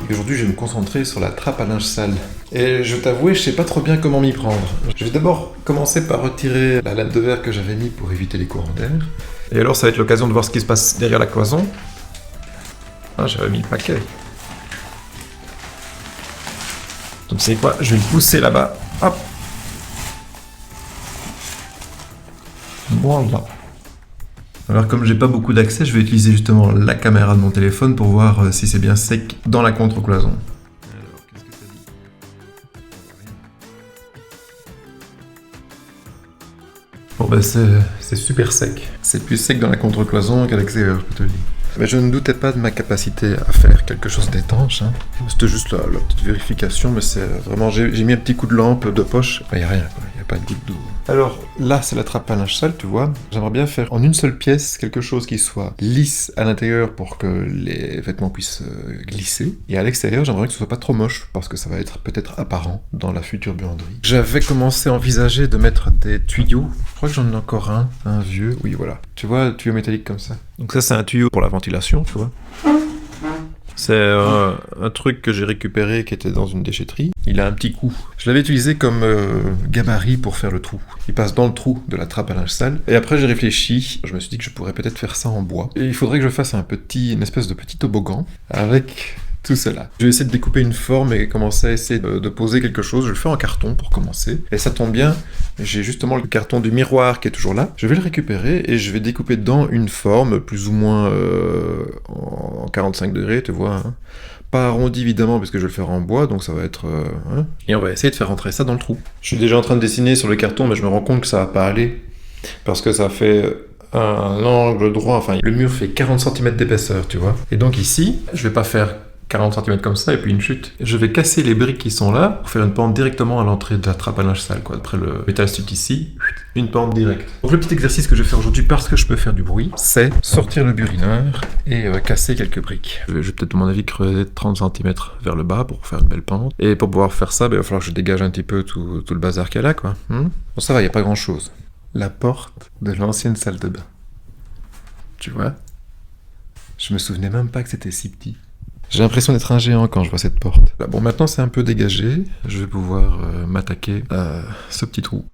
Et aujourd'hui, je vais me concentrer sur la trappe à linge sale. Et je t'avoue, je sais pas trop bien comment m'y prendre. Je vais d'abord commencer par retirer la laine de verre que j'avais mis pour éviter les courants d'air. Et alors, ça va être l'occasion de voir ce qui se passe derrière la cloison. Ah, j'avais mis le paquet. Donc c'est quoi? Je vais le pousser là-bas. Hop. Voilà. Alors comme j'ai pas beaucoup d'accès, je vais utiliser justement la caméra de mon téléphone pour voir si c'est bien sec dans la contre-cloison. Alors, qu'est-ce que ça dit? Bon bah c'est super sec. C'est plus sec dans la contre-cloison qu'à l'extérieur, je peux te le dire. Mais je ne doutais pas de ma capacité à faire quelque chose d'étanche. C'était juste la petite vérification, mais c'est vraiment... J'ai mis un petit coup de lampe de poche. Il n'y a rien, quoi. Il n'y a pas de goutte d'eau. Alors là, c'est la trappe à linge sale, tu vois. J'aimerais bien faire en une seule pièce quelque chose qui soit lisse à l'intérieur pour que les vêtements puissent glisser. Et à l'extérieur, j'aimerais que ce soit pas trop moche, parce que ça va être peut-être apparent dans la future buanderie. J'avais commencé à envisager de mettre des tuyaux. Je crois que j'en ai encore un vieux. Oui, voilà. Tu vois, un tuyau métallique comme ça. Donc ça, c'est un tuyau pour la ventilation, tu vois. C'est un truc que j'ai récupéré qui était dans une déchetterie. Il a un petit coup. Je l'avais utilisé comme gabarit pour faire le trou. Il passe dans le trou de la trappe à linge sale. Et après, j'ai réfléchi. Je me suis dit que je pourrais peut-être faire ça en bois. Et il faudrait que je fasse une espèce de petit toboggan avec... tout cela. Je vais essayer de découper une forme et commencer à essayer de poser quelque chose. Je le fais en carton pour commencer. Et ça tombe bien, j'ai justement le carton du miroir qui est toujours là. Je vais le récupérer et je vais découper dedans une forme plus ou moins en 45 degrés, tu vois. Pas arrondi évidemment parce que je vais le faire en bois, donc ça va être... Et on va essayer de faire rentrer ça dans le trou. Je suis déjà en train de dessiner sur le carton, mais je me rends compte que ça va pas aller. Parce que ça fait... un angle droit, enfin le mur fait 40 cm d'épaisseur, tu vois. Et donc ici, je vais pas faire 40 cm comme ça et puis une chute. Je vais casser les briques qui sont là pour faire une pente directement à l'entrée de la trappe à linge sale, quoi. Après le métal stud ici, une pente directe. Donc le petit exercice que je vais faire aujourd'hui, parce que je peux faire du bruit, c'est sortir le burineur et casser quelques briques. Je vais peut-être, à mon avis, creuser 30 cm vers le bas pour faire une belle pente. Et pour pouvoir faire ça, il va falloir que je dégage un petit peu tout le bazar qu'il y a là, quoi. Bon, ça va, il n'y a pas grand-chose. La porte de l'ancienne salle de bain. Tu vois? Je me souvenais même pas que c'était si petit. J'ai l'impression d'être un géant quand je vois cette porte. Là, bon, maintenant c'est un peu dégagé. Je vais pouvoir m'attaquer à ce petit trou.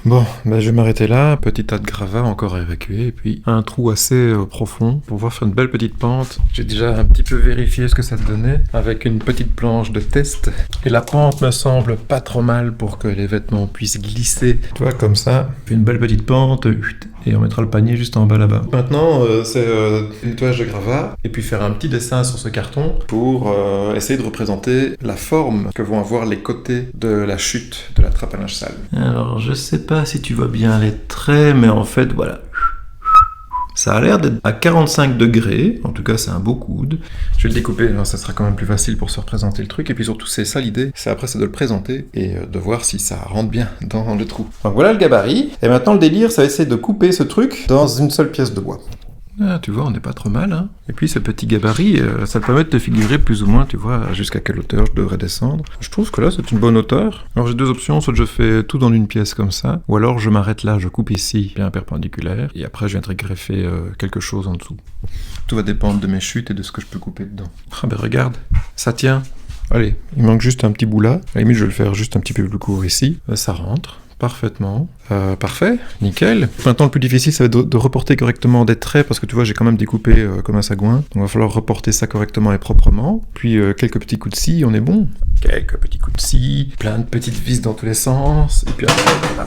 Bon, ben je vais m'arrêter là, petit tas de gravats encore à évacuer, et puis un trou assez profond pour pouvoir faire une belle petite pente. J'ai déjà un petit peu vérifié ce que ça donnait avec une petite planche de test, et la pente me semble pas trop mal pour que les vêtements puissent glisser, tu vois, comme ça. Puis une belle petite pente, et on mettra le panier juste en bas là-bas. Maintenant, c'est nettoyage de gravats, et puis faire un petit dessin sur ce carton pour essayer de représenter la forme que vont avoir les côtés de la chute de la trappe à linge sale. Alors, je sais pas si tu vois bien les traits, mais en fait, voilà. Ça a l'air d'être à 45 degrés, en tout cas c'est un beau coude. Je vais le découper, ça sera quand même plus facile pour se représenter le truc, et puis surtout c'est ça l'idée, c'est de le présenter et de voir si ça rentre bien dans le trou. Donc voilà le gabarit, et maintenant le délire, ça va essayer de couper ce truc dans une seule pièce de bois. Ah, tu vois, on n'est pas trop mal, hein. Et puis ce petit gabarit, ça te permet de te figurer plus ou moins, tu vois, jusqu'à quelle hauteur je devrais descendre. Je trouve que là, c'est une bonne hauteur. Alors j'ai deux options, soit je fais tout dans une pièce comme ça, ou alors je m'arrête là, je coupe ici, bien perpendiculaire, et après je viendrai greffer quelque chose en dessous. Tout va dépendre de mes chutes et de ce que je peux couper dedans. Ah ben regarde, ça tient. Allez, il manque juste un petit bout là. À la limite, je vais le faire juste un petit peu plus court ici. Ça rentre. parfaitement. Parfait, nickel. Maintenant, le plus difficile, ça va être de reporter correctement des traits, parce que tu vois, j'ai quand même découpé comme un sagouin. Donc, il va falloir reporter ça correctement et proprement. Puis, quelques petits coups de scie, on est bon. Quelques petits coups de scie, plein de petites vis dans tous les sens. Et puis après,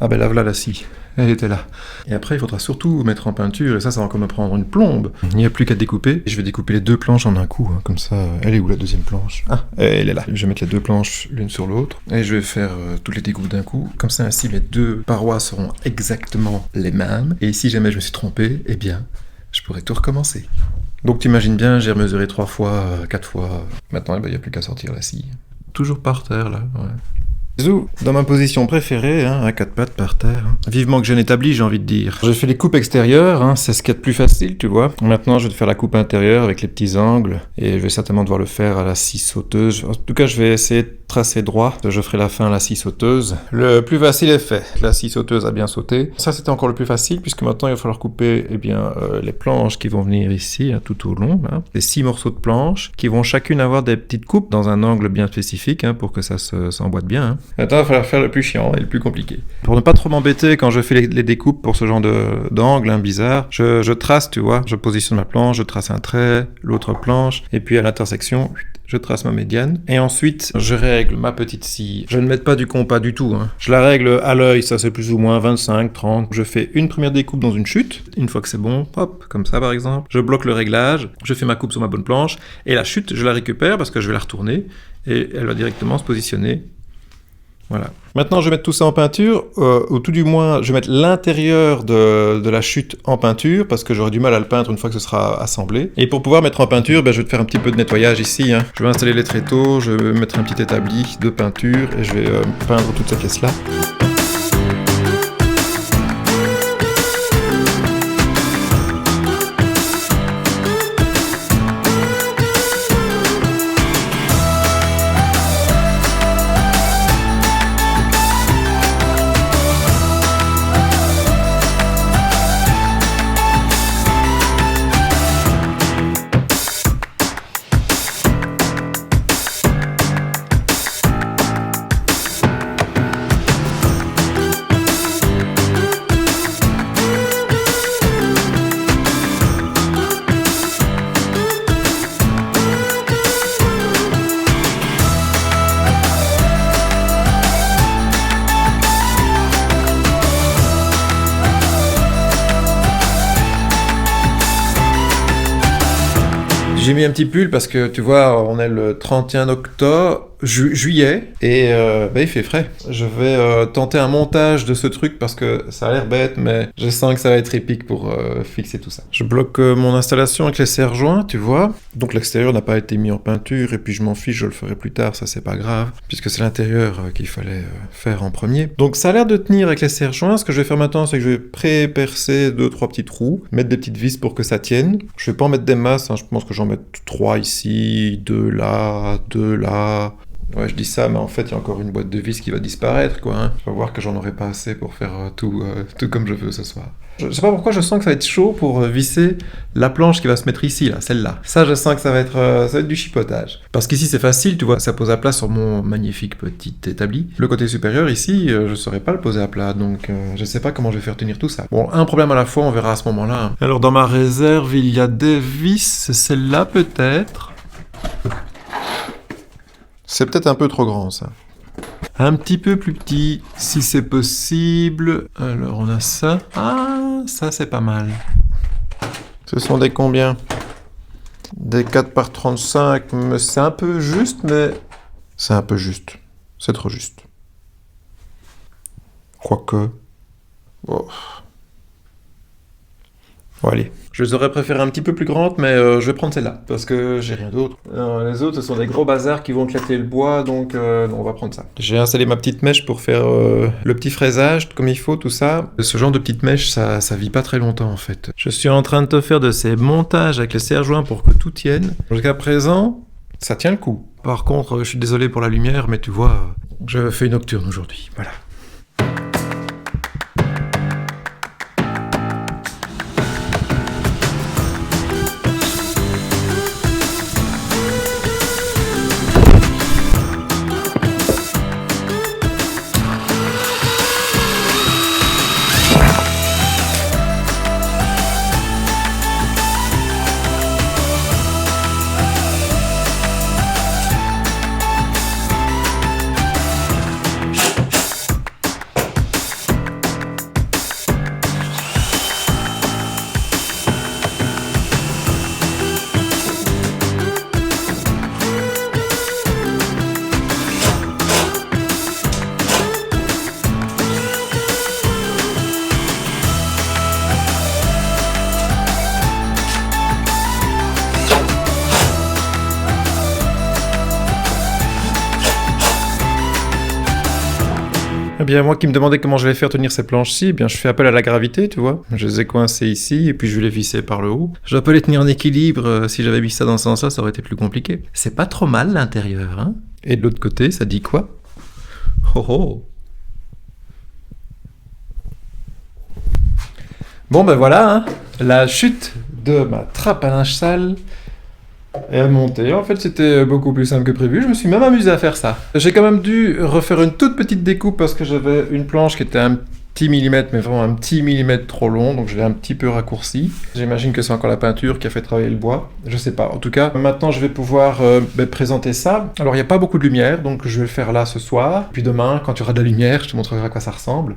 ah ben là, voilà la scie. Elle était là. Et après, il faudra surtout mettre en peinture, et ça va encore me prendre une plombe. Il n'y a plus qu'à découper. Je vais découper les 2 planches en un coup, hein, comme ça. Elle est où la deuxième planche? Ah, elle est là. Je vais mettre les 2 planches l'une sur l'autre, et je vais faire toutes les découpes d'un coup. Comme ça, ainsi, les 2 parois seront exactement les mêmes. Et si jamais je me suis trompé, eh bien, je pourrai tout recommencer. Donc t'imagines bien, j'ai mesuré 3 fois, 4 fois. Maintenant, il n'y a plus qu'à sortir la scie. Toujours par terre, là, ouais. Zou, dans ma position préférée, hein, à 4 pattes par terre. Hein. Vivement que je n'établis, j'ai envie de dire. J'ai fait les coupes extérieures, hein, c'est ce qu'il y a de plus facile, tu vois. Maintenant, je vais faire la coupe intérieure avec les petits angles, et je vais certainement devoir le faire à la scie sauteuse. En tout cas, je vais essayer de tracer droit. Je ferai la fin à la scie sauteuse. Le plus facile est fait. La scie sauteuse a bien sauté. Ça, c'était encore le plus facile, puisque maintenant, il va falloir couper les planches qui vont venir ici, hein, tout au long. Hein. Les 6 morceaux de planches, qui vont chacune avoir des petites coupes dans un angle bien spécifique, hein, pour que ça s'emboîte bien. Hein. Maintenant, il va falloir faire le plus chiant et le plus compliqué. Pour ne pas trop m'embêter quand je fais les découpes pour ce genre d'angle hein, bizarre, je trace, tu vois, je positionne ma planche, je trace un trait, l'autre planche, et puis à l'intersection, je trace ma médiane, et ensuite, je règle ma petite scie. Je ne mets pas du compas du tout, hein. Je la règle à l'œil, ça c'est plus ou moins 25, 30. Je fais une première découpe dans une chute. Une fois que c'est bon, hop, comme ça par exemple. Je bloque le réglage, je fais ma coupe sur ma bonne planche, et la chute, je la récupère parce que je vais la retourner, et elle va directement se positionner. Voilà. Maintenant, je vais mettre tout ça en peinture, ou tout du moins, je vais mettre l'intérieur de la chute en peinture, parce que j'aurai du mal à le peindre une fois que ce sera assemblé. Et pour pouvoir mettre en peinture, je vais te faire un petit peu de nettoyage ici. Hein. Je vais installer les tréteaux, je vais mettre un petit établi de peinture, et je vais peindre toute cette pièce-là. J'ai mis un petit pull parce que tu vois, on est le 31 octobre, juillet, et il fait frais. Je vais tenter un montage de ce truc parce que ça a l'air bête, mais je sens que ça va être épique pour fixer tout ça. Je bloque mon installation avec les serre-joints, tu vois. Donc l'extérieur n'a pas été mis en peinture, et puis je m'en fiche, je le ferai plus tard, ça c'est pas grave, puisque c'est l'intérieur qu'il fallait faire en premier. Donc ça a l'air de tenir avec les serre-joints. Ce que je vais faire maintenant, c'est que je vais pré-percer 2-3 petits trous, mettre des petites vis pour que ça tienne. Je vais pas en mettre des masses, hein, je pense que j'en mets 3 ici, 2 là, 2 là. Ouais, je dis ça, mais en fait, il y a encore une boîte de vis qui va disparaître, quoi. Hein. Je vais voir que j'en aurai pas assez pour faire tout comme je veux ce soir. Je sais pas pourquoi, je sens que ça va être chaud pour visser la planche qui va se mettre ici, là, celle-là. Ça, je sens que ça va être du chipotage. Parce qu'ici, c'est facile, tu vois, ça pose à plat sur mon magnifique petit établi. Le côté supérieur, ici, je saurais pas le poser à plat, donc je sais pas comment je vais faire tenir tout ça. Bon, un problème à la fois, on verra à ce moment-là. Alors, dans ma réserve, il y a des vis, celle-là peut-être. C'est peut-être un peu trop grand, ça. Un petit peu plus petit, si c'est possible. Alors, on a ça. Ah, ça, c'est pas mal. Ce sont des combien? Des 4 par 35. Mais c'est un peu juste, mais... C'est un peu juste. C'est trop juste. Quoique... Oh. Bon, allez. Je les aurais préférées un petit peu plus grandes, mais je vais prendre celle-là, parce que j'ai rien d'autre. Les autres, ce sont des gros bazars qui vont éclater le bois, donc on va prendre ça. J'ai installé ma petite mèche pour faire le petit fraisage, comme il faut, tout ça. Ce genre de petite mèche, ça vit pas très longtemps, en fait. Je suis en train de te faire de ces montages avec les serre-joints pour que tout tienne. Jusqu'à présent, ça tient le coup. Par contre, je suis désolé pour la lumière, mais tu vois, je fais une nocturne aujourd'hui, voilà. bien, moi qui me demandais comment je vais faire tenir ces planches-ci, eh bien, je fais appel à la gravité, tu vois. Je les ai coincées ici, et puis je vais les visser par le haut. Je dois pas les tenir en équilibre. Si j'avais mis ça dans ce sens-là, ça aurait été plus compliqué. C'est pas trop mal, l'intérieur, hein. Et de l'autre côté, ça dit quoi? Oh oh. Bon, ben voilà, hein. La chute de ma trappe à linge sale est montée. En fait, c'était beaucoup plus simple que prévu. Je me suis même amusé à faire ça. J'ai quand même dû refaire une toute petite découpe parce que j'avais une planche qui était un petit millimètre, mais vraiment un petit millimètre trop long, donc je l'ai un petit peu raccourci. J'imagine que c'est encore la peinture qui a fait travailler le bois. Je sais pas. En tout cas, maintenant, je vais pouvoir présenter ça. Alors, il n'y a pas beaucoup de lumière, donc je vais le faire là ce soir. Puis demain, quand il y aura de la lumière, je te montrerai à quoi ça ressemble.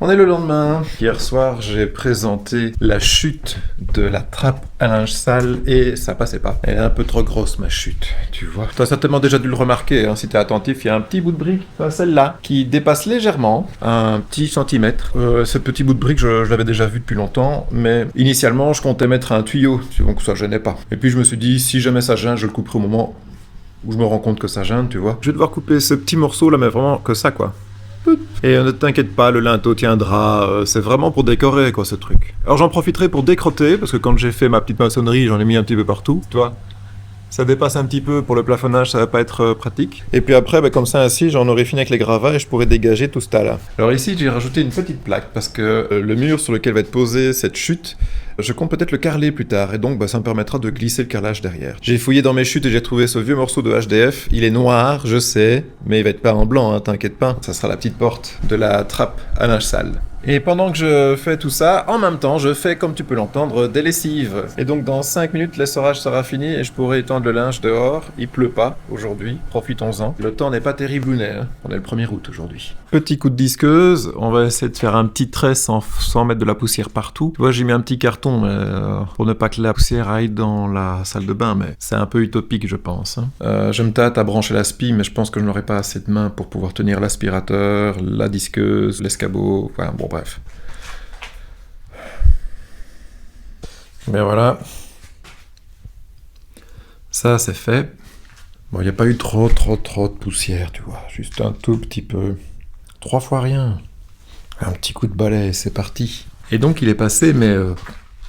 On est le lendemain. Hier soir, j'ai présenté la chute de la trappe à linge sale et ça passait pas. Elle est un peu trop grosse, ma chute, tu vois. Tu as certainement déjà dû le remarquer, hein, si tu es attentif, il y a un petit bout de brique, celle-là, qui dépasse légèrement, un petit centimètre. Ce petit bout de brique, je l'avais déjà vu depuis longtemps, mais initialement, je comptais mettre un tuyau, donc ça gênait pas. Et puis je me suis dit, si jamais ça gêne, je le couperai au moment où je me rends compte que ça gêne, tu vois. Je vais devoir couper ce petit morceau-là, mais vraiment que ça, quoi. Et ne t'inquiète pas, le linteau tiendra, c'est vraiment pour décorer quoi ce truc. Alors j'en profiterai pour décrotter, parce que quand j'ai fait ma petite maçonnerie, j'en ai mis un petit peu partout, tu vois. Ça dépasse un petit peu pour le plafonnage, ça va pas être pratique. Et puis après, comme ça ainsi, j'en aurai fini avec les gravats et je pourrai dégager tout ce tas-là. Alors ici, j'ai rajouté une petite plaque, parce que le mur sur lequel va être posée cette chute, je compte peut-être le carreler plus tard, et donc ça me permettra de glisser le carrelage derrière. J'ai fouillé dans mes chutes et j'ai trouvé ce vieux morceau de HDF. Il est noir, je sais, mais il va être pas en blanc, hein, t'inquiète pas. Ça sera la petite porte de la trappe à linge sale. Et pendant que je fais tout ça, en même temps, je fais, comme tu peux l'entendre, des lessives. Et donc dans 5 minutes, l'essorage sera fini et je pourrai étendre le linge dehors. Il pleut pas aujourd'hui, profitons-en. Le temps n'est pas terriblounet, hein. On est le 1er août aujourd'hui. Petit coup de disqueuse, on va essayer de faire un petit trait sans mettre de la poussière partout. Tu vois, j'ai mis un petit carton pour ne pas que la poussière aille dans la salle de bain, mais c'est un peu utopique, je pense. Hein. Je me tâte à brancher l'aspi, mais je pense que je n'aurai pas assez de mains pour pouvoir tenir l'aspirateur, la disqueuse, l'escabeau, enfin bon, bref. Mais voilà. Ça, c'est fait. Bon, il n'y a pas eu trop de poussière, tu vois. Juste un tout petit peu. 3 fois rien. Un petit coup de balai, c'est parti. Et donc, il est passé, mais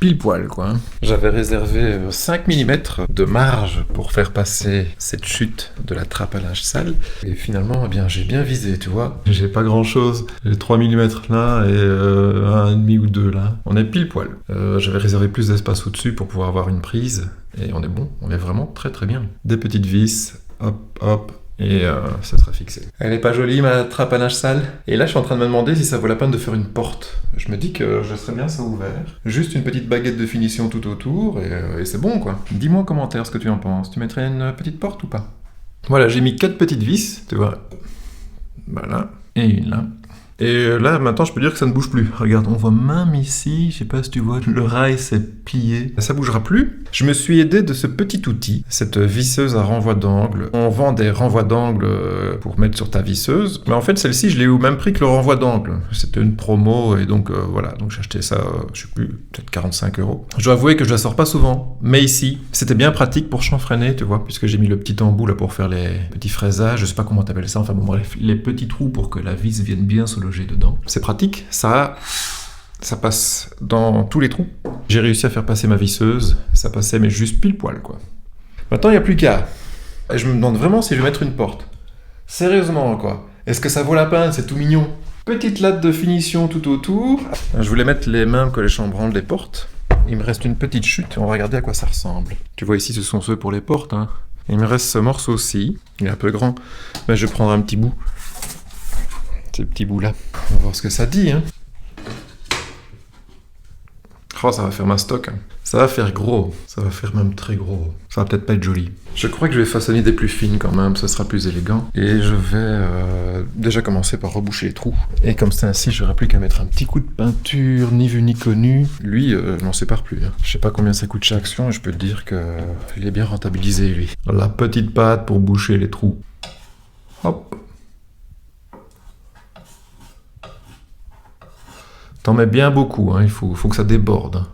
pile poil, quoi. Hein. J'avais réservé 5 mm de marge pour faire passer cette chute de la trappe à linge sale. Et finalement, eh bien, j'ai bien visé, tu vois. J'ai pas grand-chose. J'ai 3 mm là et 1,5 ou 2 là. On est pile poil. J'avais réservé plus d'espace au-dessus pour pouvoir avoir une prise. Et on est bon. On est vraiment très très bien. Des petites vis. Hop, hop. Et ça sera fixé. Elle est pas jolie ma trappe à linge sale. Et là je suis en train de me demander si ça vaut la peine de faire une porte. Je me dis que je serais bien ça ouvert. Juste une petite baguette de finition tout autour et c'est bon quoi. Dis-moi en commentaire ce que tu en penses. Tu mettrais une petite porte ou pas? Voilà, j'ai mis 4 petites vis, tu vois. Voilà. Et une là. Et là, maintenant, je peux dire que ça ne bouge plus. Regarde, on voit même ici, je sais pas si tu vois, le rail s'est plié. Ça bougera plus. Je me suis aidé de ce petit outil, cette visseuse à renvoi d'angle. On vend des renvois d'angle pour mettre sur ta visseuse. Mais en fait, celle-ci, je l'ai eu au même prix que le renvoi d'angle. C'était une promo et donc voilà. Donc j'ai acheté ça, je sais plus, peut-être 45 €. Je dois avouer que je la sors pas souvent. Mais ici, c'était bien pratique pour chanfreiner, tu vois, puisque j'ai mis le petit embout là pour faire les petits fraisages. Je sais pas comment t'appelles ça. Enfin bon, bref, les petits trous pour que la vis vienne bien se loger dedans. C'est pratique, ça passe dans tous les trous. J'ai réussi à faire passer ma visseuse, ça passait mais juste pile poil quoi. Maintenant il n'y a plus qu'à. Et je me demande vraiment si je vais mettre une porte. Sérieusement quoi. Est-ce que ça vaut la peine? C'est tout mignon. Petite latte de finition tout autour. Je voulais mettre les mêmes que les chambranles des portes. Il me reste une petite chute, on va regarder à quoi ça ressemble. Tu vois ici ce sont ceux pour les portes. Hein. Il me reste ce morceau-ci, il est un peu grand, mais je vais prendre un petit bout. Ces petits bouts là. On va voir ce que ça dit. Hein. Oh, ça va faire ma stock. Hein. Ça va faire gros. Ça va faire même très gros. Ça va peut-être pas être joli. Je crois que je vais façonner des plus fines quand même. Ça sera plus élégant. Et je vais déjà commencer par reboucher les trous. Et comme ça ainsi, j'aurai plus qu'à mettre un petit coup de peinture, ni vu ni connu. Lui, je m'en sépare plus. Hein. Je sais pas combien ça coûte chaque action et je peux te dire que il est bien rentabilisé lui. La petite pâte pour boucher les trous. Hop. T'en mets bien beaucoup, hein. Il faut que ça déborde. Hein.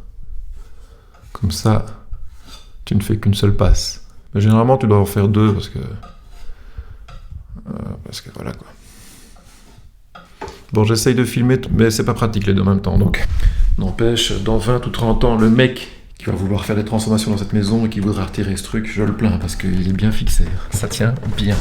Comme ça, tu ne fais qu'une seule passe. Mais généralement, tu dois en faire 2 parce que voilà quoi. Bon, j'essaye de filmer, mais c'est pas pratique les deux en même temps, donc... N'empêche, dans 20 ou 30 ans, le mec qui va vouloir faire des transformations dans cette maison et qui voudra retirer ce truc, je le plains parce qu'il est bien fixé. Ça tient bien.